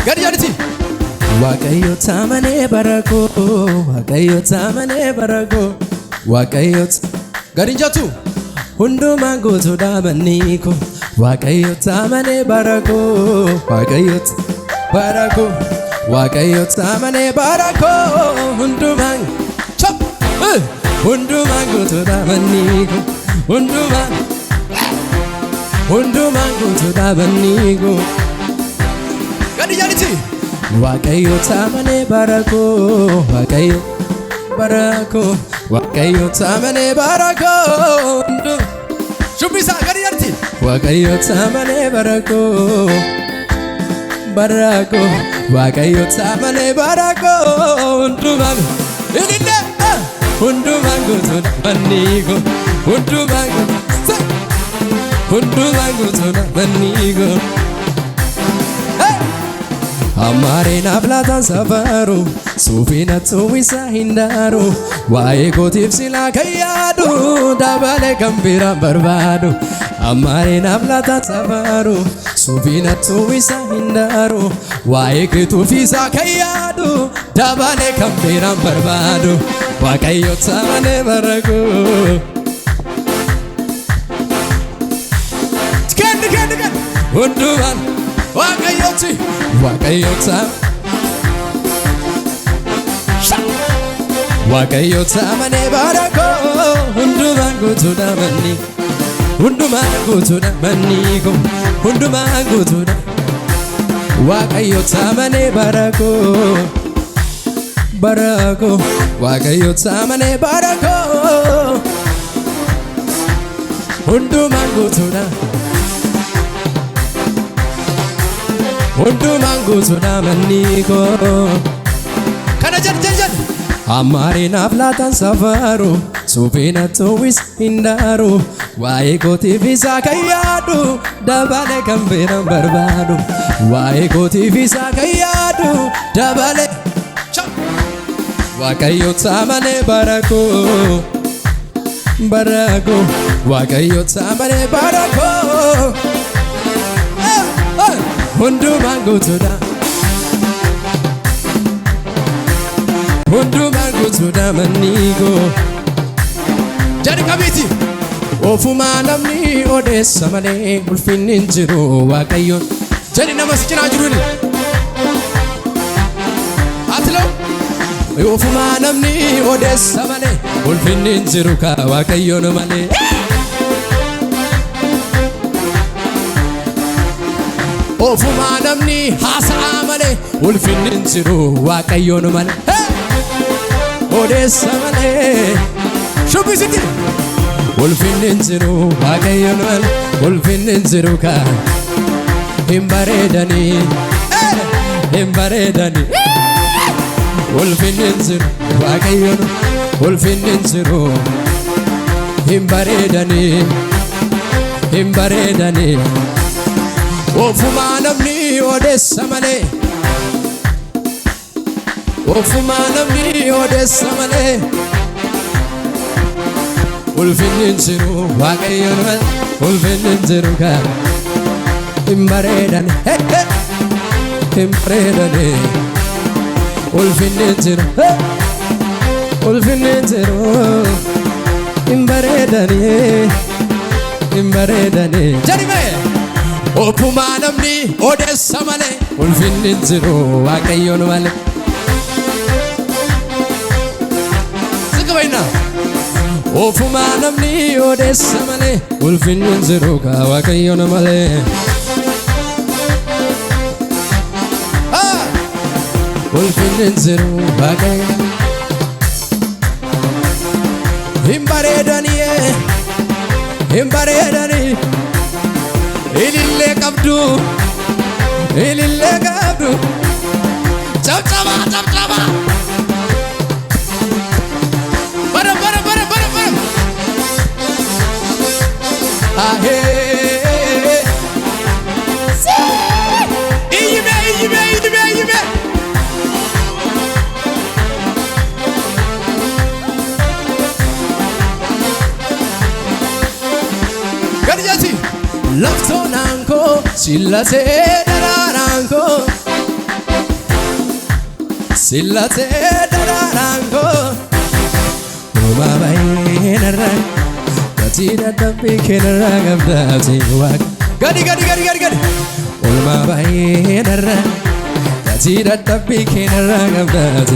Gadiyanti Waaqayyo taamane barako Waaqayyo taamane barako Waaqayyo Gadinjatu Hundumaan guutuudha manniiko Waaqayyo taamane barako Waaqayyo barako Waaqayyo taamane barako Hundumaan chop Hundumaan guutuudha manniiko Hundumaan guutuudha manniiko Gadiyanti Waaqayyo taamane barako Waaqayyo barako Waaqayyo taamane barako Shubisa Gadiyanti Waaqayyo taamane barako barako Waaqayyo taamane barako Hundumaan guutuudha manniiko Hundumaan guutuudha manniiko Amare na platan safaru Sufina tuwisa hindaru Wae kotif sila kayadu Dabale kambira barbadu Amare na platan safaru Sufina tuwisa hindaru Wae kitufisa kayadu Dabale kambira barbadu Waaqayyo taamane barako Kendi Hundumaan Waaqayyo Waaqayyo taamane barako Hundumaan guutuudha manniiko Hundumaan guutuudha manniiko Hundumaan guutuudha Waaqayyo taamane barako Waaqayyo taamane barako Hundumaan guutuudha Hundumaan guutuudha manniiko Kana jan Amare na platan safaru Sufina tuwis hindaru Wae kotifisa kayadu Dabale kambira barbadu Wae kotifisa kayadu Dabale Waaqayyo taamane barako Waaqayyo taamane barako Hundumaan guutuudha Hundumaan guutuudha manniiko Jadi kabiti Ofumaa namni odeessa malee ulfinni hin jiru Waaqayyoon Jadi nama si cinaa jiruuni Atilo Ofumaa namni odeessa malee ulfinni hin jiru ka Waaqayyoon malee Ofumaa namni haasa'a malee ulfinni hin jiru Waaqayyoon malee Odeessa malee Shubbisitti ulfinni hin jiru Waaqayyoon malee ulfinni hin jiru ka Hin bareedanii ulfinni hin jiru Waaqayyoon ulfinni hin jiru Hin bareedanii Ofumaa namni odeessa malee Ofumaa namni odeessa malee ulfinni hin jiru Waaqayyoon malee ulfinni hin jiru ka Hin bareedanii ulfinni hin jiru ulfinni hin jiru Hin bareedanii Jarime Ofumaa namni odeessa malee ulfinni hin jiru Waaqayyoon malee Ofumaa namni odeessa malee ulfinni hin jiru ka Waaqayyoon malee ulfinni hin jiru Waaqayyoon Hin bareedanii ilillee qabdu Cabcaba Bara ለፍቶናንኮ ሲለቴ ደራራንኮ ሲለቴ ደራራንኮ ኡማባይ ነራን ከቲዳደቢ ከነራ ገብዳቲ ዋቅ ገዲ ኡማባይ ነራን ከቲዳደቢ ከነራ ገብዳቲ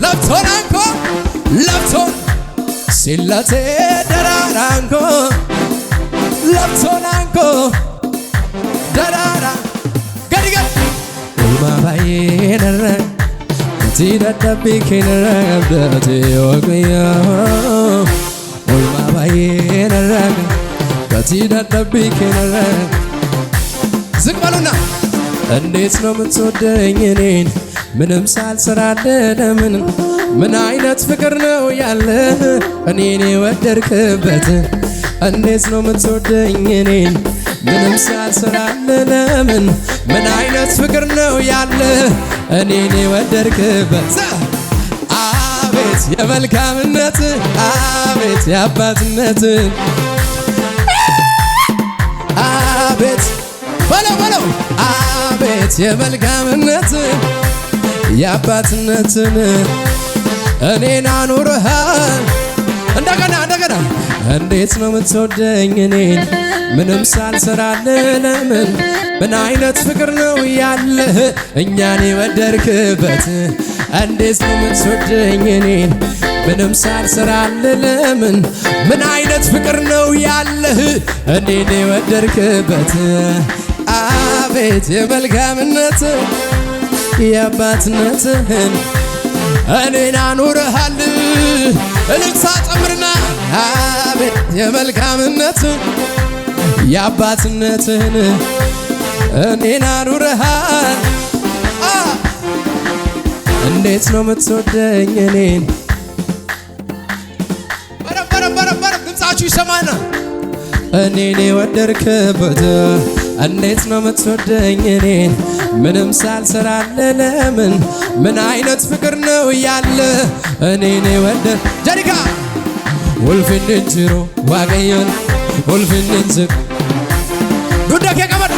ለፍቶናንኮ ለፍቶን ሲለቴ ደራራንኮ ለፍቶናንኮ ደራራ ገዲ ኡማባይ ነራን ከቲዳደቢ ከነራ ገብዳቲ ዋቅያ ኡማባይ ነራን ከቲዳደቢ ከነራ ዝቅ በሉና እንዴት ነው የምትወደኝ እኔን ምንም ሳልሰራልህ ለምን ምን አይነት ፍቅር ነው ያለ እኔን የወደድክበት እንዴት ነው የምትወደኝ እኔን ምንም ሳልሰራልህ ለምን ምን አይነት ፍቅር ነው ያለ እኔን የወደድክበት አቤት የመልካምነት አቤት የአባትነት አቤት በለው አቤት የመልካምነት የአባትነትን እኔን አኑረሃል እንደገና እንዴት ነው የምትወደኝ እኔን ምንም ሳልሰራልህ ለምን ምን አይነት ፍቅር ነው ያለህ እኛን የወደድክበት እንዴት ነው የምትወደኝ እኔን ምንም ሳልሰራልህ ለምን ምን አይነት ፍቅር ነው ያለህ እኔን የወደድክበት አቤት የመልካምነት የአባትነትህን እኔን አኑረሃል እልልታ ጨምርና አቤት የመልካምነት የአባትነትህን እኔን አኑረሃል እንዴት ነው የምትወደኝ እኔን በረበረ ድምፃችሁ ይሰማና እኔን የወደድክበት እንዴት ነው የምትወደኝ እኔን ምንም ሳልሰራልህ ለምን ምን አይነት ፍቅር ነው ያለ እኔን የወደድ ጀሪካ ውልፍንን ጅሮ ዋገየን ውልፍንን ዝቅ ዱዳኬ ቀመድ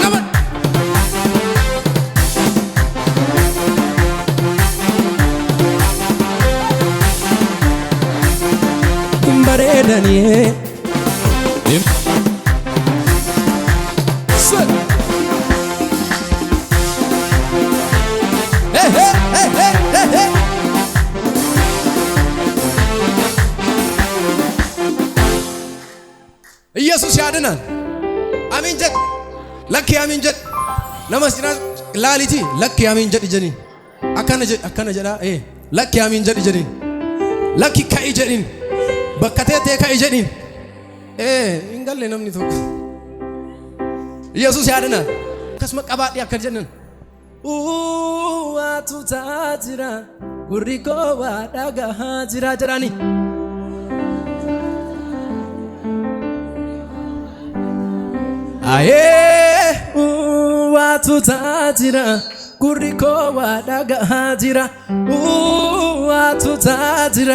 በሬደኔ ኢየሱስ ያድናል አሜን ጀት ለክ አሜን ጀት ነመስና ላሊቲ ለክ አሜን ጀት ጀኒ አከነ ጀዳ ለክ አሜን ጀት ጀኒ ለክ ካይ ጀኒን በከቴቴ ካይ ጀኒን እንገለ ነምኒ ቶክ ኢየሱስ ያድናል ከስመ ቀባዲ አከጀነን አቱታጅራ ጉሪኮ ዋዳጋ ጅራ ጅራኒ አዬ አቱታጅራ ጉሪኮ ዋዳጋ ጅራ አቱታጅራ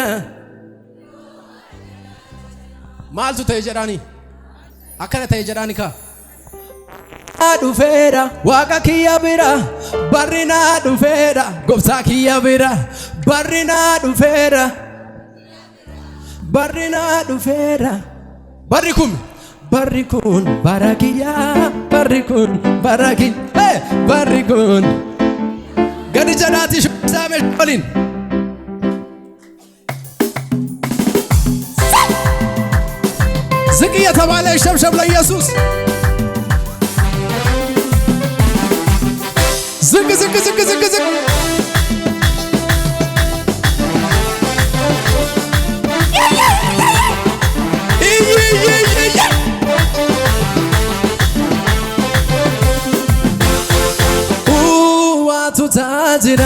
ማልቱ ተጀራኒ አከነ ተጀራኒ ካ ዱፌራ ዋጋ ኪያ ቢራ ባሪና ዱፌራ ጎብታ ኪያ ቢራ ባሪና ዱፌራ ባሪኩም ባራኪያ ባሪኩን ባራኪ ባሪኩን ገድጀናቲ ሹሳሜ ሾሊን ዝቅ የተባለ ሸብሸብ ለኢየሱስ ዝቅ ታጅራ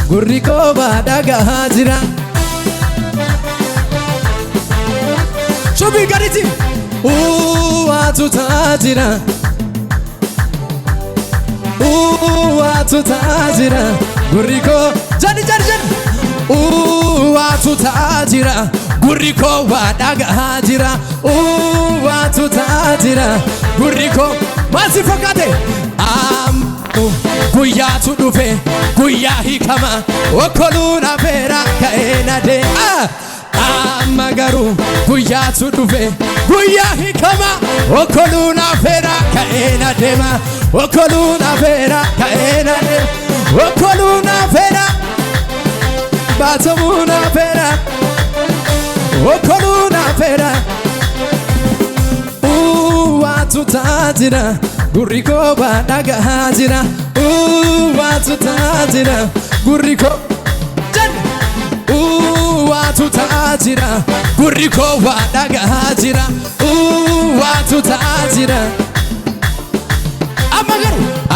ጉሪኮ ባዳጋ ጅራ ሹቢ ገሪቲ ዋቱ ታጅራ ዋቱ ታጅራ ጉሪኮ ጀድ ዋቱ ታጅራ gurri koo waa dhaga'aa jira waatu ta'aa jira gurri koo maal si fakkaate guyyaatu dhufe guyyaa hiikama okkoluun hafeera ka'ee na deema amma garuu guyyaatu dhufe guyyaa hiikama okkoluun hafeera ka'ee na deema okkoluun hafeera ka'ee na deema okkoluun hafeera baatamuun hafeera okkoluun hafeera waatu ta'aa jira gurri koo waa dhaga'aa jira waatu ta'aa jira gurri koo waatu ta'aa jira gurri koo waa dhaga'aa jira waatu ta'aa jira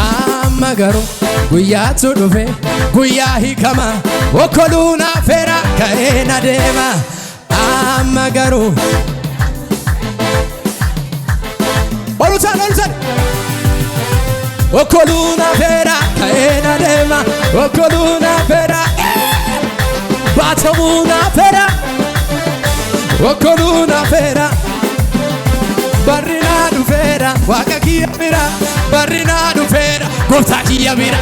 amma garuu guyyaatu dhufe guyyaa hiikama okkoluun hafeera ka'ee na deema amma garuu olutaan okkoluun hafeera ka'ee na deema okkoluun hafeera baatamuun hafeera okkoluun hafeera barri naa dhufeera waaqa kiyya bira barri naa dhufeera gooftaa kiyya bira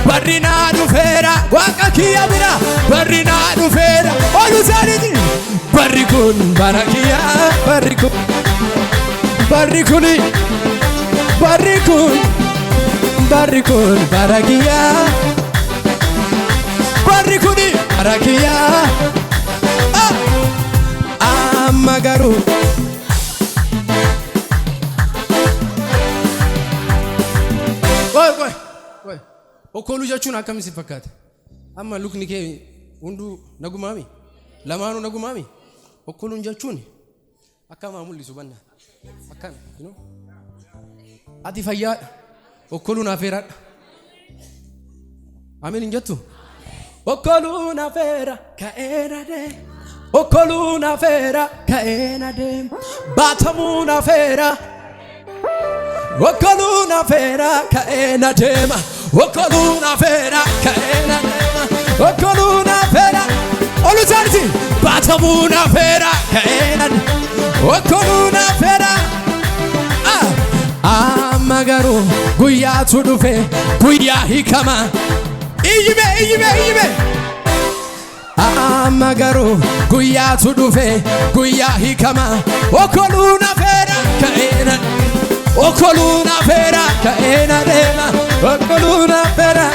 barri naa dhufeera waaqa kiyya bira barri naa dhufeera olusaaniti barri kun bara kiyya barri kun barri kun barri kun barri kun bara kiyya barri kun bara kiyya amma garuu Woi, okkolu jechuun akkam si fakkaate? Amma lukni kee hunduu nagumaami? Lamaanuu nagumaami? Okkoluun jechuun akkam mul'isu banna? Akkam, you know? Ati fayyaa okkoluun hafeeraadha. Amiin hin jettu? Okkoluun hafeera ka'ee na deema. Okkoluun hafeera ka'ee na deema. Baatamuun hafeera. Okkoluun hafeera ka'ee na deema okkoluun hafeera ka'ee na deema okkoluun hafeera olusaaniti baatamuun hafeera ka'ee na deema okkoluun hafeera amma garuu guyyaatu dhufe guyyaa hiikama iyyime amma garuu guyyaatu dhufe guyyaa hiikama okkoluun hafeera ka'ee na deema okkoluun hafeera ka'ee na deema okkoluun hafeera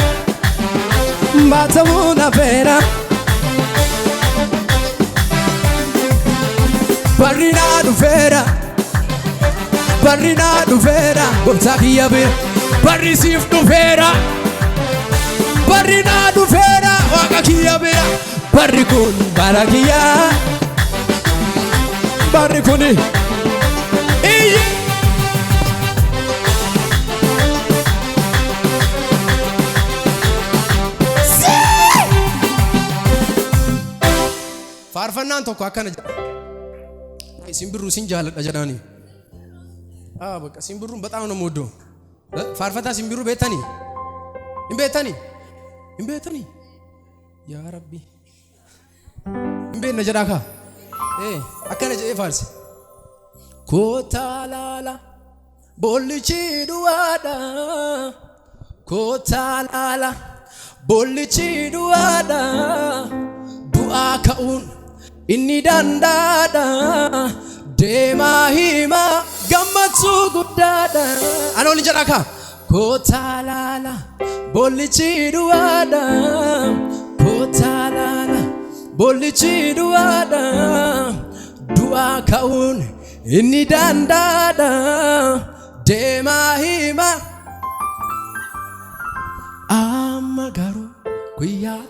baatamuun hafeera barri naa dhufeera gooftaa kiyya bira barri siif dhufeera barri naa dhufeera waaqa kiyya bira barri kun bara kiyya barri kun faarfannaan tokko akkana jedha simbirru sin jaaladha jedhani በቃ ሲምብሩን በጣም ነው የምወደው ፋርፈታ ሲምብሩ ቤተኒ ኢምቤተኒ ያ ረቢ ኢምቤ ነጀራካ አከነ ጀ ፋርስ ኮታላላ ቦልቺ ዱዋዳ ኮታላላ ቦልቺ ዱዋዳ ዱአ ከኡን ኢኒ ዳንዳዳ deema hima gammachuu guddaadha anoo ni jedhaka kootaalala bollichi duwaadha kootaalala bollichi duwaadha du'aa ka'uun inni dandaadha deema hima amma garuu guyyaa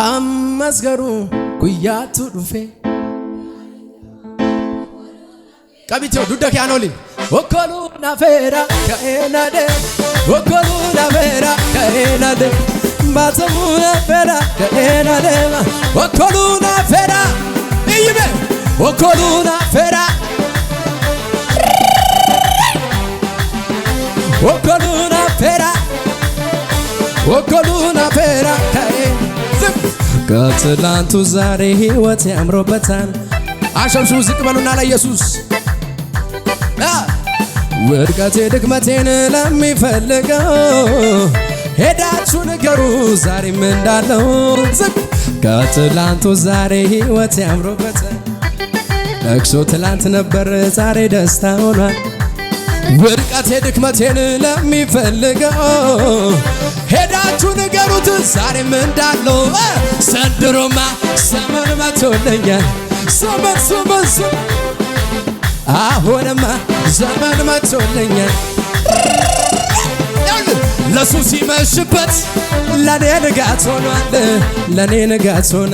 ammas garuu guyyaatu dhufe qabitoo dudda kee anoolin okkoluun hafeera ka'ee na deema okkoluun hafeera ka'ee na deema baatamuun hafeera ka'ee na deema okkoluun hafeera iyyime okkoluun hafeera okkoluun hafeera ወኮሉን አፌራ ከትላንቱ ዛሬ ሕይወት ያምሮበታል። አሸብሹ ዝቅ በሉና ለኢየሱስ ውድቀቴ ድክመቴን ለሚፈልገው ሄዳችሁ ንገሩ ዛሬም እንዳለው ከትላንቱ ዛሬ ሕይወት ያምሮበታል። ለቅሶ ትላንት ነበር ዛሬ ደስታ ሆኗል። ውድቀቴ ድክመቴን ለሚፈልገው ሄዳችሁ ንገሩት ዛሬም እንዳለው ዘንድሮማ ዘመን መቶልኛል ዘመን አሁንማ ዘመን መቶልኛል። ለሱ ሲመሽበት ለኔ ንጋት ሆኗል ለኔ ንጋት ሆነ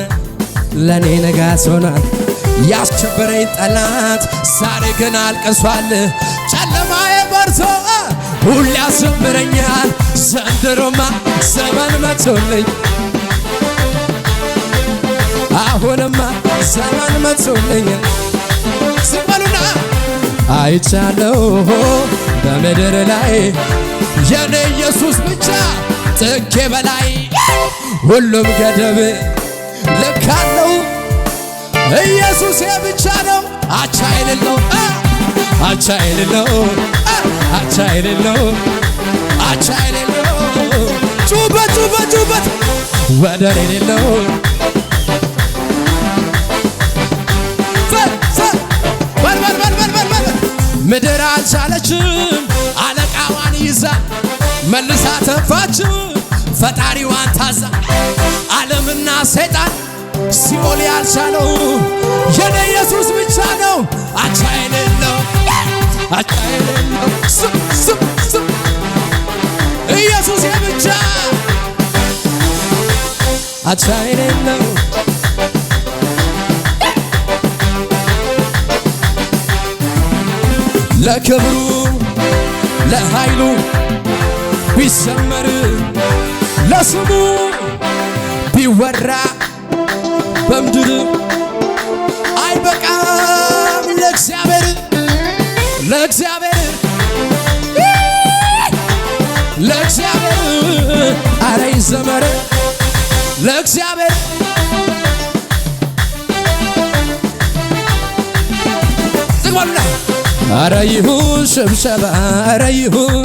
ለኔ ንጋት ሆኗል። ያስቸበረኝ ጠላት ዛሬ ግን አልቅሷል። ጨለማዬ በርቶ ሁሌ ያስምረኛል። ዘንድሮማ ዘመን መቶልኝ አሁንማ ዘመን መቶልኛል። ስበሉና አይቻለው በምድር ላይ የኔ ኢየሱስ ብቻ ጥጌ በላይ ሁሉም ገደብ ልካለው ኢየሱስ ብቻ ነው አቻ የሌለው አቻ የሌለው አቻ የሌለው አቻ የሌለው ጩበት ወደር የሌለው ምድር አልቻለችም አለቃዋን ይዛ መልሳ ተፋችው ፈጣሪዋን ታዛ ዓለምና ሰይጣን ሲኦል ያልቻለው የኔ ኢየሱስ ብቻ ነው አቻ የሌለው አቻ የሌለው ኢየሱስ ብቻ አቻ የሌለው ለክብሩ ለኃይሉ ቢሰመር ለስሙ ቢወራ በምድር አይበቃም ለእግዚአብሔር አረ ይዘመር ለእግዚአብሔር ዝግባሉና አረ ይሁን ሽብሸባ አረ ይሁን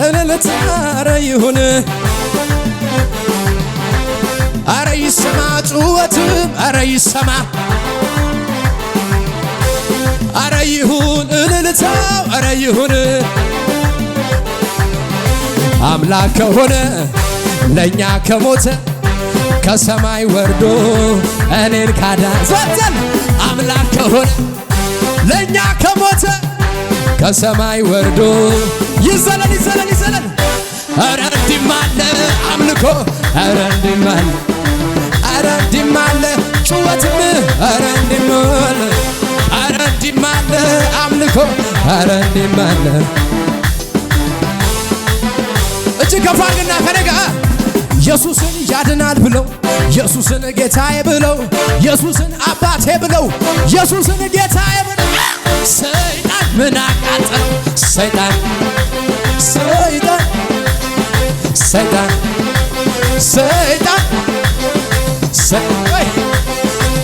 እልልታ አረ ይሁን አረ ይሰማ ጩኸትም አረ ይሰማ አረ ይሁን እልልታው አረ ይሁን አምላክ ከሆነ ለእኛ ከሞተ ከሰማይ ወርዶ እኔን ካዳን አምላክ ከሆነ ለእኛ ከሞተ ከሰማይ ወርዶ ይዘለል አረ እንዲህም አለ አምልኮ አረ እንዲህም አለ ጩኸትም አረ እንዲህም አለ አምልኮ አረ እንዲህም አለ እጅግ ከፍ አድርግና ከኔ ጋር ኢየሱስን ያድናል ብለው ኢየሱስን ጌታዬ ብለው ኢየሱስን አባቴ ብለው ኢየሱስን ጌታዬ ብለው ሰይጣን ምን አቃጠለው ሰይጣን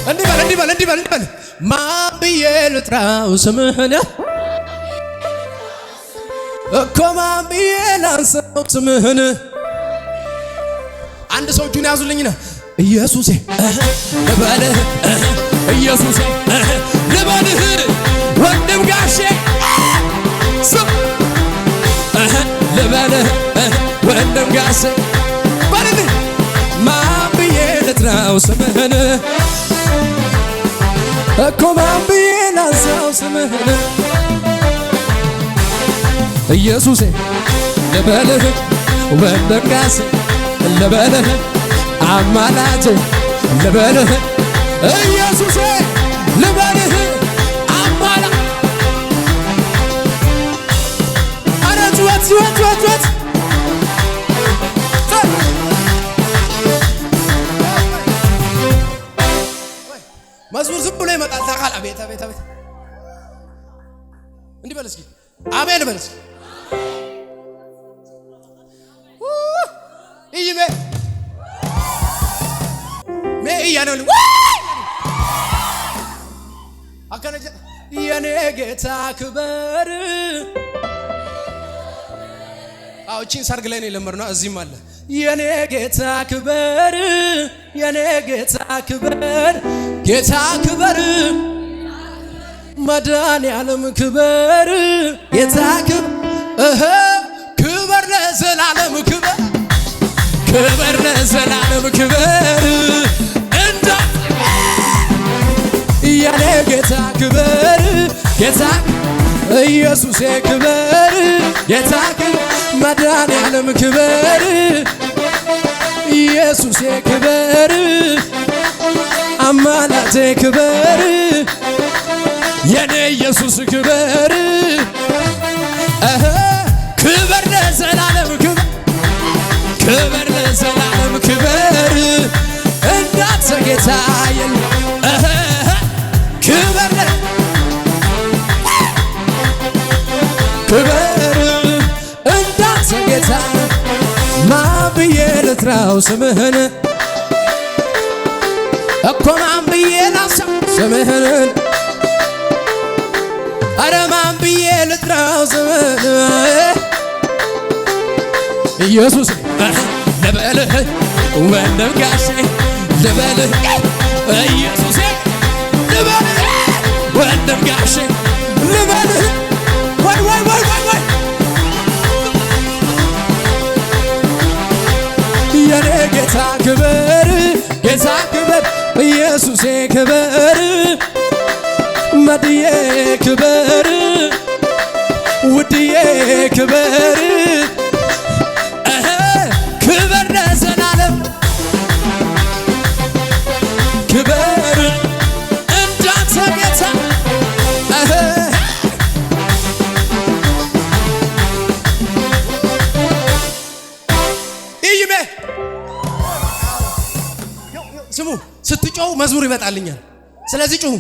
እንዲህ በል ማን ብዬ ልጥራው ስምህን እኮ ማን ብዬ ላንሳው ስምህን አንድ ሰው እጁን ያዙልኝና ኢየሱሴ ልበልህ ኢየሱሴ ልበልህ ወንድም ጋሼ ልበልህ ወንድም ጋሼ በልልህ ማን ብዬ ልጥራው ስምህን እኮ ማን ብዬ ላንሳው ስምህን ኢየሱሴ ልበልህ ወንድም ጋሼ ልበልህ አማላጅ ልበልህ ኢየሱሴ ልበልህ አማላ አረ ጩኸት መዝሙር ዝም ብሎ ይመጣል ታውቃለህ። አቤት እንዲህ በል እስኪ አሜን በል እስኪ እያነው አከነጀ የኔ ጌታ ክበር አውቺን ሰርግ ላይ ነው የለመድነው እዚህም አለ የኔ ጌታ ክበር የኔ ጌታ ክበር ጌታ ክበር መድኃኒዓለም ክበር ጌታ ክበር ለዘላለም ክበር ክበር ለዘላለም ክበር እንደ የኔ ጌታ ክበር ጌታ ኢየሱስ ክበር ጌታ መድኃኒዓለም ክበር ኢየሱስ ክበር አማላቴ ክበር የኔ ኢየሱስ ክበር ክበር ለዘላለም ክበር ክበር ለዘላለም ክበር እንዳንተ ጌታ የለም ክበር ክበር እንዳንተ ጌታ ማን ብዬ ልጥራው ስምህን እኮ ማን ብዬ ላንሳው ስምህን አረ ማን ብዬ ልጥራው ስምህን ኢየሱስ ልበልህ ወንድም ጋሼ ልበልህ ኢየሱስ ልበልህ ወንድም ጋሼ ልበልህ ወይ ወይ ወይ ወይ ወይ የኔ ጌታ ክበር ጌታ ክበር ኢየሱሴ ክበር መድዬ ክበር ውድዬ ክበር ክበር ለዘላለም ክበር እንዳንተ ጌታ ኢይሜ ስሙ ስትጮው መዝሙር ይመጣልኛል ስለዚህ ጮሁ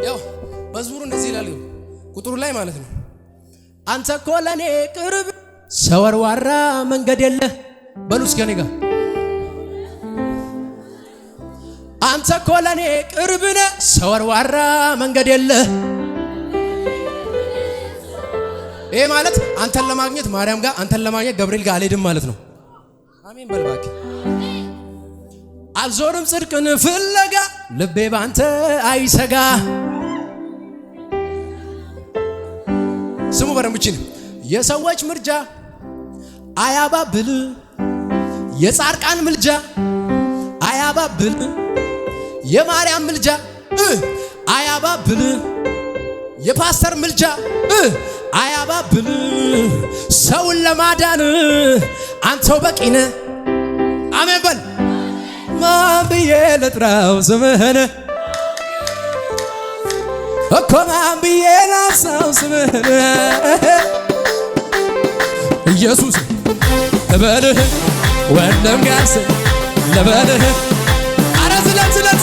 ያው መዝሙሩ እንደዚህ ይላል ቁጥሩ ላይ ማለት ነው አንተ እኮ ለኔ ቅርብ ሰወርዋራ መንገድ የለህ በሉ እስኪ እኔ ጋር አንተ እኮ ለኔ ቅርብ ነህ ሰወርዋራ መንገድ የለህ ይሄ ማለት አንተን ለማግኘት ማርያም ጋር አንተን ለማግኘት ገብርኤል ጋር አልሄድም ማለት ነው አሜን በል እባክህ አልዞርም ጽድቅን ፍለጋ ልቤ ባንተ አይሰጋ ስሙ በረምችን የሰዎች ምርጃ አያባብል የጻድቃን ምልጃ አያባብል የማርያም ምልጃ አያባብል የፓስተር ምልጃ አያባብል ሰውን ለማዳን አንተው በቂ ነህ አሜን በል ማን ብዬ ልጥራው ስምህን እኮ ማን ብዬ ላንሳው ስምህን ኢየሱስ ልበልህ ወንድም ጋሼ ልበልህ አረ ዝለት ዝለት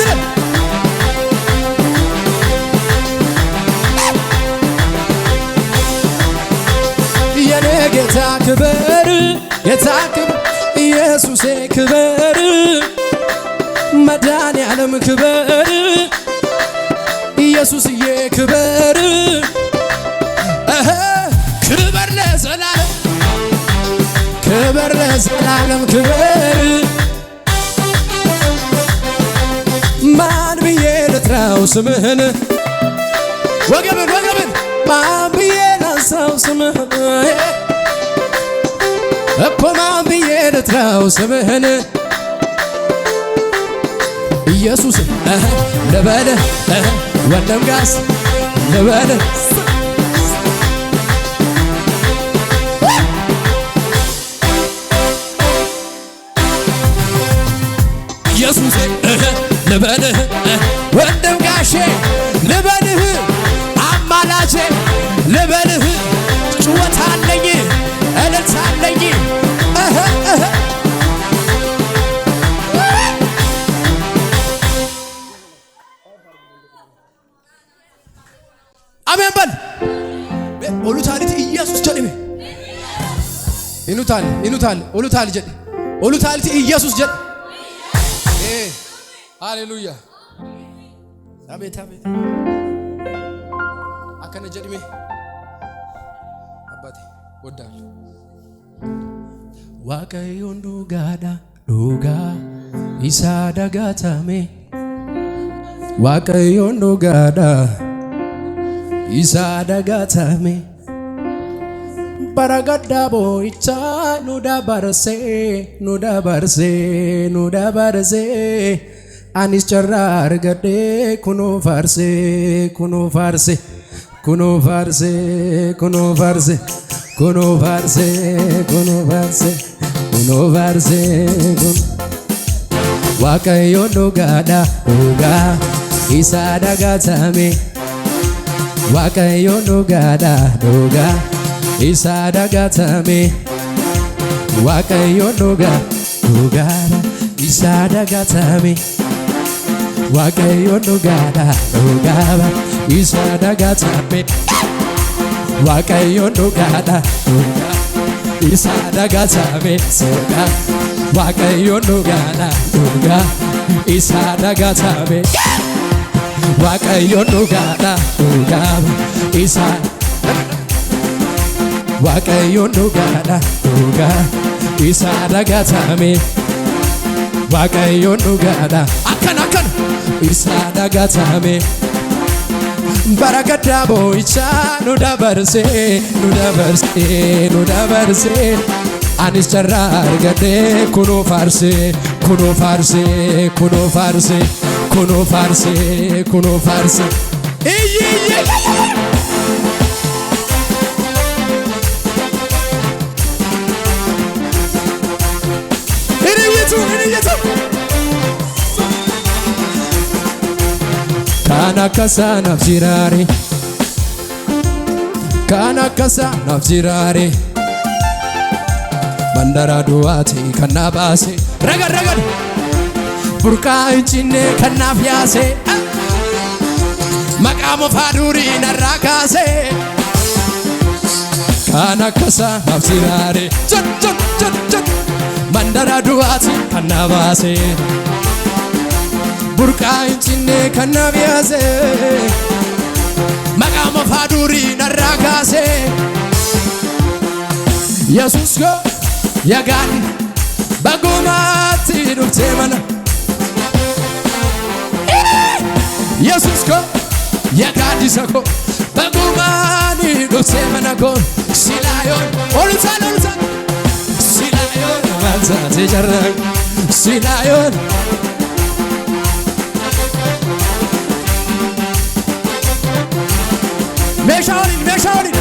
የኔ ጌታ ክበር ጌታ ክበር ኢየሱሴ ክበር መድኃኒዓለም ክበር ኢየሱስዬ ክበር ክበር ለዘላለም ክበር ለዘላለም ክበር ማን ብዬ ልጥራው ስምህን ወገብን ወገብን ማን ብዬ ላንሳው ስምህን እኮ ማን ብዬ ልጥራው ስምህን ኢየሱስ ልበልህ ወንድም ጋሼ ልበልህ ኢየሱስ ልበልህ ወንድም ጋሼ ልበልህ አማላጄ ልበልህ ጩኸት አለኝ እልልታ አለኝ አሜን በል ኦሉታሊት ኢየሱስ ጀድሜ ኢኑታል ኦሉታል ጀድ ኦሉታልቲ ኢየሱስ ጀድ ሃሌሉያ አቤት አቤት አከነ ጀድሜ አባቴ ወዳል ዋቀዮን ዱጋዳ ዱጋ ኢሳ ዳጋታሜ ዋቀዮን ዱጋዳ ኢሳ ዳጋታሜ Baragada boicha nuda barse anis charrar gade kuno farse wakayo nugada uga isa dagatame wakayo nugada uga isa dagatame wakayo nugada isa dagatame wakayo nugada isa dagatame wakayo nugada isa dagatame soga wakayo nugada isa dagatame wakayo nugada isa wakayo nugada isa dagatame wakayo nugada akan isa dagatame baragada boicha nuda barse anis charrar gade kuno farse Kana kasa nafsirare Bandara duati kana base Ragad Burka inchine kana fiase Makamo faduri narakase Kana kasa nafsirare Bandara duati kana base Burka inchine kana fiase Makamo faduri narakase Jesus go yagan bagumati duftemana Jesus go yagadi sako bagumani duftemana go silayon olutan silayon manza tejarra silayon Meshaolin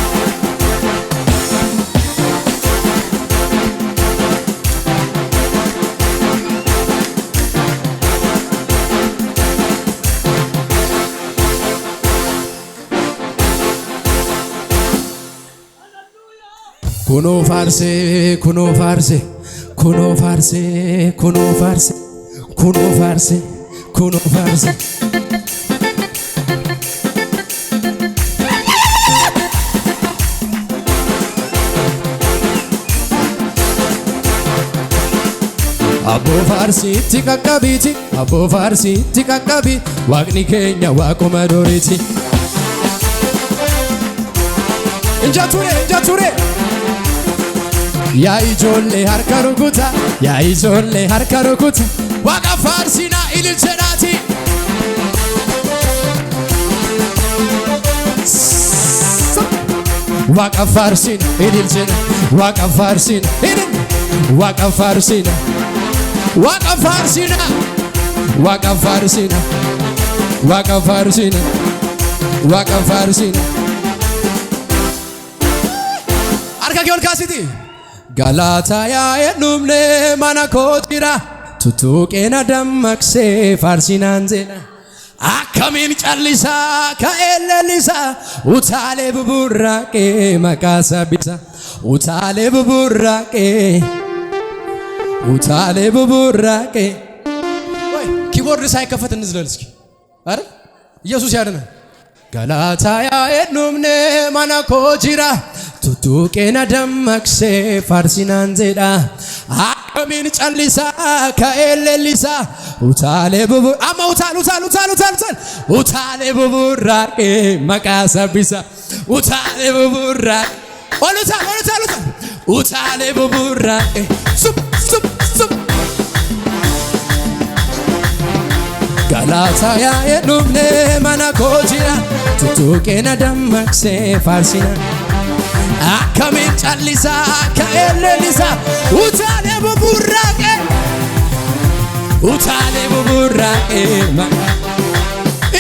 Kuno farse Abbo farsi tikakabi Waqni keenya waquma doriti Injature Ya ijolle harka rukuta Waqa farsina ililchenati Waqa farsina ililchena Waqa farsina Arka giol kasiti Galata ya enumne manakotira tutuqena damakse farsinanzena Akamin callisa kaelelisa utale buburraqe makasabisa utale buburraqe ወይ ኪቦርድ ሳይከፈት እንዝለል እስኪ አረ ኢየሱስ ያድነ ገላታ ያየኑምነ ማናኮ ጂራ tuttuqeena dammaqsee faarsinaan jedha akkamiin callisaa ka'ee leellisaa utaalee bubuur amma utaalee buburraaqee maqaa sabbisa utaalee buburraaqee ol utaalee buburraaqee sup Galaataa yaa'ee dhufnee mana koo jira tuttuqeena dammaqsee faarsinaan akkamiin callisaa ka'ee leellisaa utaalee buburraaqee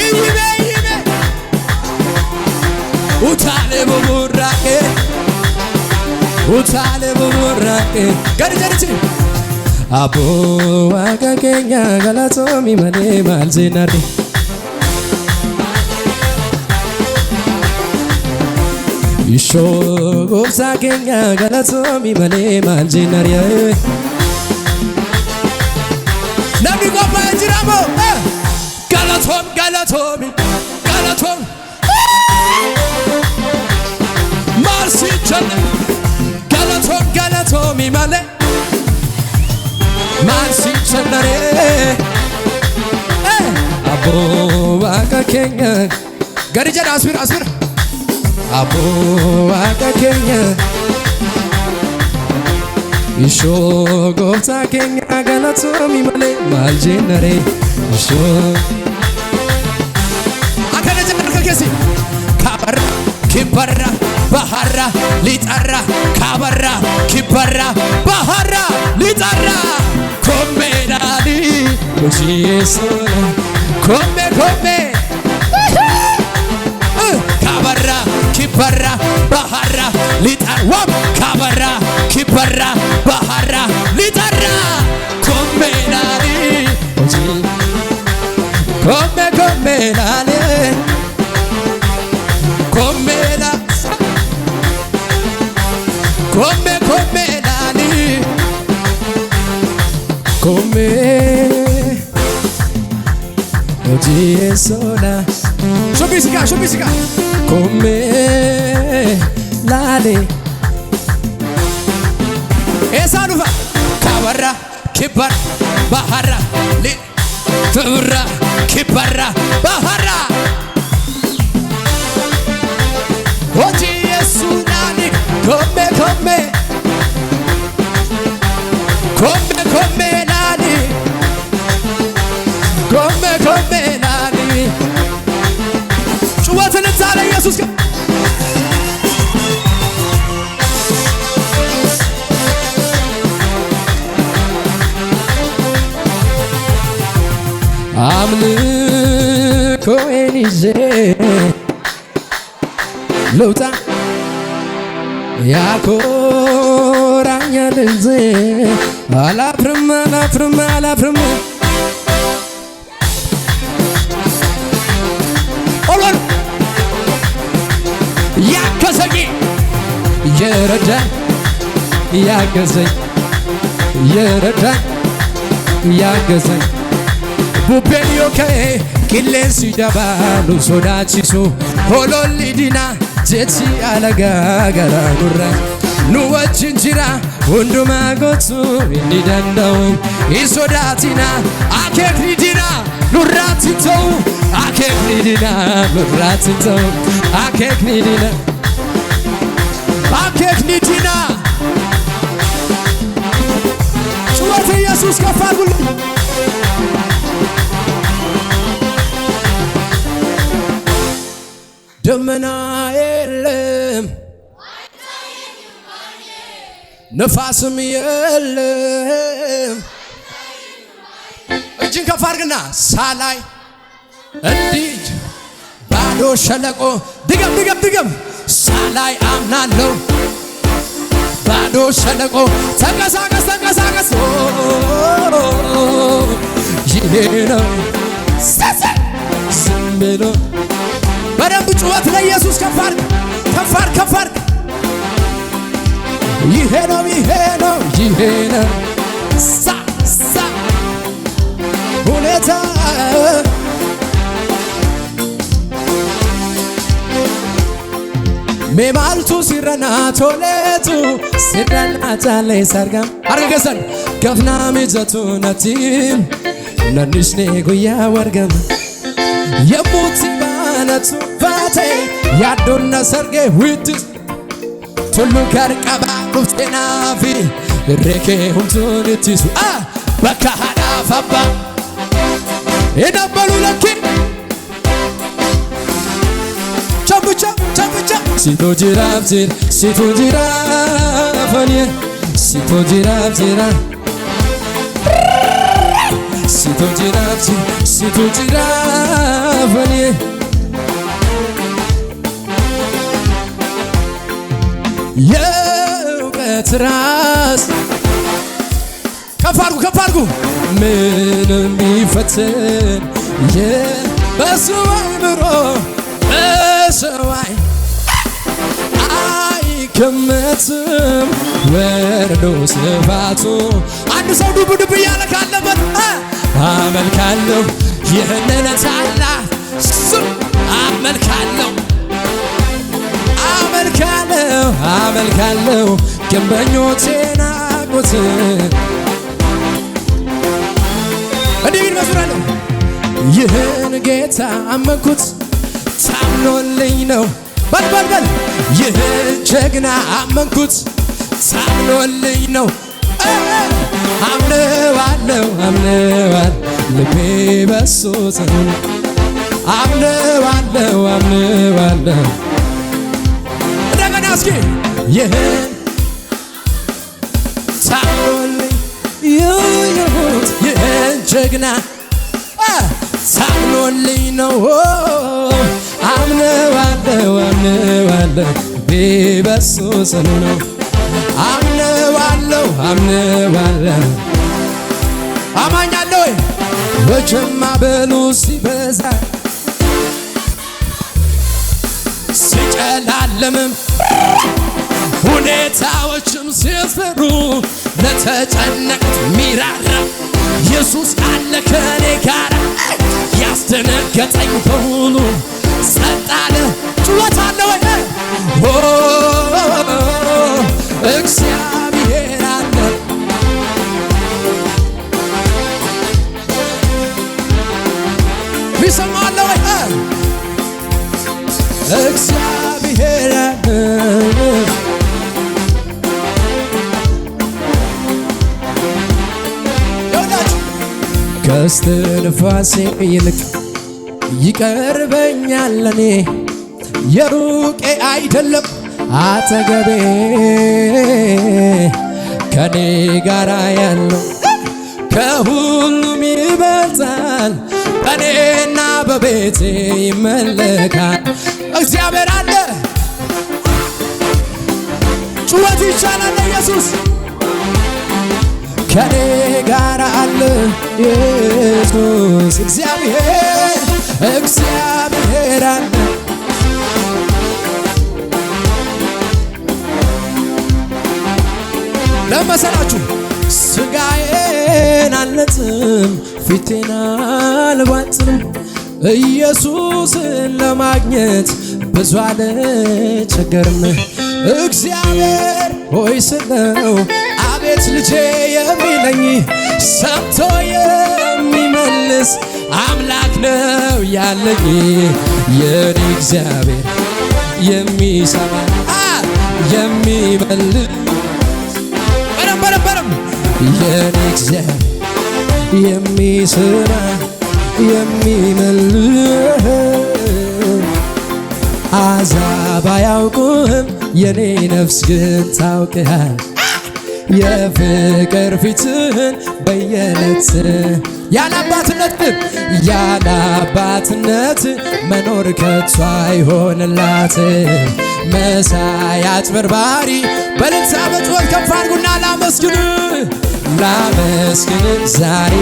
iyyime utaalee buburraaqee gadi jedhichi Abboo waaqa keenya galatoomii malee maal seenarre Ishoo gooftaa keenya galatoomii malee maal seenarre Namni qophaa'ee jira moo galatoomii maal si jenne galatoomii malee Marsi chandare Abo waaqa keenya gadi jedha asbira Abo waaqa keenya Ishoo gooftaa keenya galatoomii malee maal jennare Ishoo akkana jedha harka keessi kabarra kibbarra baharra lixarra kabarra kibbarra baharra lixarra Kommeedhaani hojiisola komme kabarra kibbarra baharra lixarra kabarra kibbarra baharra lixarra kommeedhaani hojii kommeedhaani kommeedhaani Come oggi sola Shobisica Come lale Esa nufa Kabarra Kibar Bahara Li Turra Kibarra Bahara Oggi sunani Come nani ጩኸትን ዛሬ ኢየሱስ ጋር አምልኮዬን ይዤ ልውጣ ያኮራኛል እንጂ አላፍርም ያገዘኝ ቡቤን ዮከኤ qilleensi dabalu sodaachisu hololli dina jechi alagaa garaanurra nu wajjin jira hundumaa gochuu inni danda'u hin sodaatina akeekni dina nurraatti ta'u akeekni dina ጩኸት ኢየሱስ ከፍ አድርጉልኝ ደመና የለም ነፋስም የለም እጅን ከፍ አድርግና ሳላይ እንዲህ ባዶ ሸለቆ ድገም ሳላይ አምናለሁ ባዶ ሸለቆ ተንቀሳቀስ ይሄ ነው ዝም ብሎ በደንብ ጩኸት ለኢየሱስ ከፍ አድርግ ይሄ ነው ሳ ሁኔታ Meemaltu sirrana toletu sirrana tale sargam harka keessan gafnaa mijatu natiin nannishne guyyaa wargam yemmuutti baanatu baate yaaddoonna sargee wittis tullu garqabaa dhufteenaafi irreekee humtuun ittisu bakka haadhaaf abbaa edabbalu lakki chabucha sito jiraaf jira sito jiraafani sito jiraaf jira sito jiraaf jira sito jiraafani የእውቀት ራስ ከፍ አድርጉ ምንም ቢፈትን በሰው አእምሮ በሰው አይገመትም ወርዶ ስፋቱ አንድ ሰው ዱብ ዱብ እያለ ካለበት አመልካለሁ ይህንን ታላቅ ስም አመልካለሁ አመልካለሁ ግንበኞቼን ናቁት እንዲህ ቢል መዝሙራለሁ ይህን ጌታ አመንኩት ታምኖልኝ ነው በል ይህን ጀግና አመንኩት ታምኖልኝ ነው አምነዋለሁ ልቤ በሱ ጽኑ አምነዋለሁ እንደገና እስኪ ይህን ታምኖልኝ ይህን ጀግና ታምኖልኝ ነው አምነዋለሁ በሱ ጽኑ ነው አምነዋለሁ አማኛለሁ በጀማ በሉ ሲበዛ ሲጨላለምም ሁኔታዎችም ሲፈሩ ለተጨነቁት ሚራራ ኢየሱስ አለ ከኔ ጋር ያስደነገጠኝ በሙሉ ጸጥ አለ ጩኸት አለ ወይ እግዚአብሔር አለ ቢሰማ አለ ወይ እግዚአብሔር አለ ከእስትንፋሴ ይልቅ ይቀርበኛል ለኔ የሩቄ አይደለም አጠገቤ ከኔ ጋራ ያለው ከሁሉም ይበልጣል በኔና በቤቴ ይመለካል እግዚአብሔር አለ ጩኸት ይቻላል ኢየሱስ ከኔ ጋር አለ ኢየሱስ እግዚአብሔር አለ ለመሰላችሁ ስጋዬን አልነጽም ፊቴን አልቧጥርም ኢየሱስን ለማግኘት ብዙ አልቸገርም እግዚአብሔር ሆይ ስለው አቤት ልጄ የሚለኝ ሰምቶ የሚመልስ አምላክ ነው ያለኝ የኔ እግዚአብሔር የሚሰማ የሚመልስ በረም የኔ እግዚአብሔር የሚሰማ የሚመልስ አሕዛብ አያውቁህም የኔ ነፍስ ግን ታውቅሃል የፍቅር ፊትህን በየዕለት ያለ አባትነት መኖር ከቶ አይሆንላት መሳይ አጭበርባሪ በልልታ በጩኸት ከፍ አድርጉና ላመስግን ዛሬ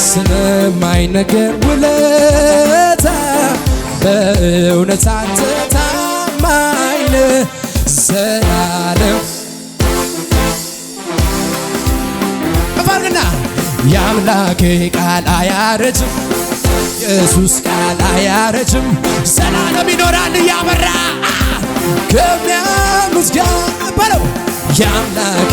ስለማይነገር ውለታ በእውነት አንተ ታማኝ ነህ ዘላለም ከፋርግና የአምላኬ ቃል አያረጅም፣ ኢየሱስ ቃል አያረጅም፣ ዘላለም ይኖራል እያበራ ከሚያምኑት ጋር በለው። የአምላኬ